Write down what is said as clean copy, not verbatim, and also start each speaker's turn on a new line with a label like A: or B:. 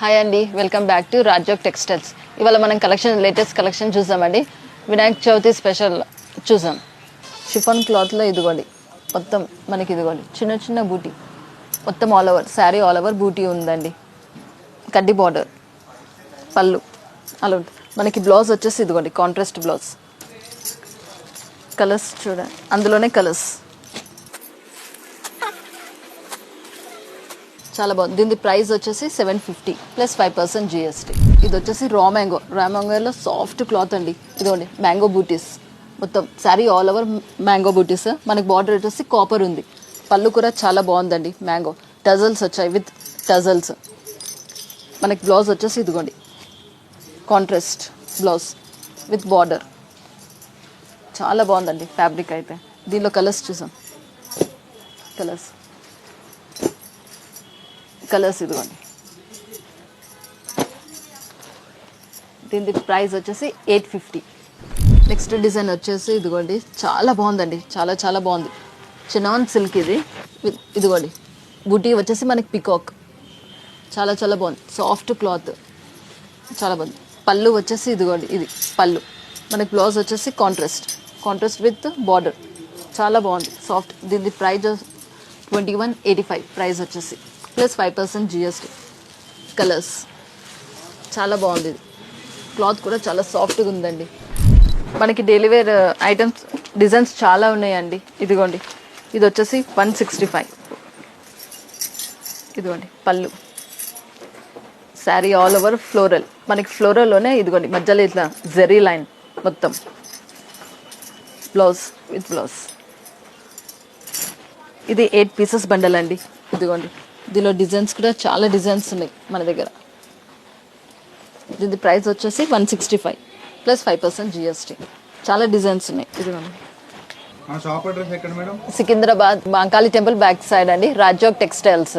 A: Hi అండి, welcome back to Rajyog textiles. ఇవాళ మనం లేటెస్ట్ కలెక్షన్ చూసామండి. వినాయక చవితి స్పెషల్ చూసాం. షిఫాన్ క్లాత్లో ఇదిగోండి, మొత్తం మనకి ఇదిగోండి చిన్న చిన్న బూటీ, మొత్తం all over sari all over బూటీ ఉందండి. కడ్డీ బార్డర్, పళ్ళు అలా ఉంటుంది. మనకి బ్లౌజ్ వచ్చేసి ఇదిగోండి కాంట్రాస్ట్ బ్లౌజ్. కలర్స్ చూడండి, అందులోనే కలర్స్ చాలా బాగుంది. దీని ప్రైస్ వచ్చేసి 750 ప్లస్ 5% GST. ఇది వచ్చేసి రా మ్యాంగోలో సాఫ్ట్ క్లాత్ అండి. ఇదిగోండి మ్యాంగో బూటీస్, మొత్తం శారీ ఆల్ ఓవర్ మ్యాంగో బూటీస్. మనకి బార్డర్ వచ్చేసి కాపర్ ఉంది. పళ్ళు కూడా చాలా బాగుందండి. మ్యాంగో టజల్స్ వచ్చాయి, విత్ టజల్స్. మనకి బ్లౌజ్ వచ్చేసి ఇదిగోండి కాంట్రాస్ట్ బ్లౌజ్ విత్ బార్డర్. చాలా బాగుందండి ఫ్యాబ్రిక్ అయితే. దీనిలో కలర్స్ చూసాం, కలర్స్ ఇదిగోండి. దీని ప్రైస్ వచ్చేసి 850. నెక్స్ట్ డిజైన్ వచ్చేసి ఇదిగోండి, చాలా బాగుందండి, చాలా చాలా బాగుంది. చినాన్ సిల్క్ ఇది. ఇదిగోండి బూటీ వచ్చేసి మనకి పికాక్, చాలా చాలా బాగుంది. సాఫ్ట్ క్లాత్, చాలా బాగుంది. పళ్ళు వచ్చేసి ఇదిగోండి, ఇది పళ్ళు. మనకి బ్లౌజ్ వచ్చేసి కాంట్రాస్ట్ విత్ బార్డర్. చాలా బాగుంది, సాఫ్ట్. దీని ప్రైస్ 2185 ప్రైస్ వచ్చేసి, ప్లస్ 5% GST. కలర్స్ చాలా బాగుంది. ఇది క్లాత్ కూడా చాలా సాఫ్ట్గా ఉందండి. మనకి డైలీ వేర్ ఐటమ్స్ డిజైన్స్ చాలా ఉన్నాయండి. ఇదిగోండి, ఇది వచ్చేసి 165. ఇదిగోండి పళ్ళు, శారీ ఆల్ ఓవర్ ఫ్లోరల్. మనకి ఫ్లోరల్లోనే ఇదిగోండి మధ్యలో ఇట్లా జెరీ లైన్ మొత్తం. Blouse with blouse. ఇది 8 పీసెస్ బండల్ అండి. ఇదిగోండి, దీనిలో డిజైన్స్ కూడా చాలా డిజైన్స్ ఉన్నాయి మన దగ్గర. దీని ప్రైస్ వచ్చేసి 165 ప్లస్ 5% GST. చాలా డిజైన్స్ ఉన్నాయి. ఇదిగోండి,
B: షాప్ అడ్రస్ ఎక్కడ madam?
A: Secunderabad Mankali temple back side అండి, రాజ్యోగ్ టెక్స్టైల్స్.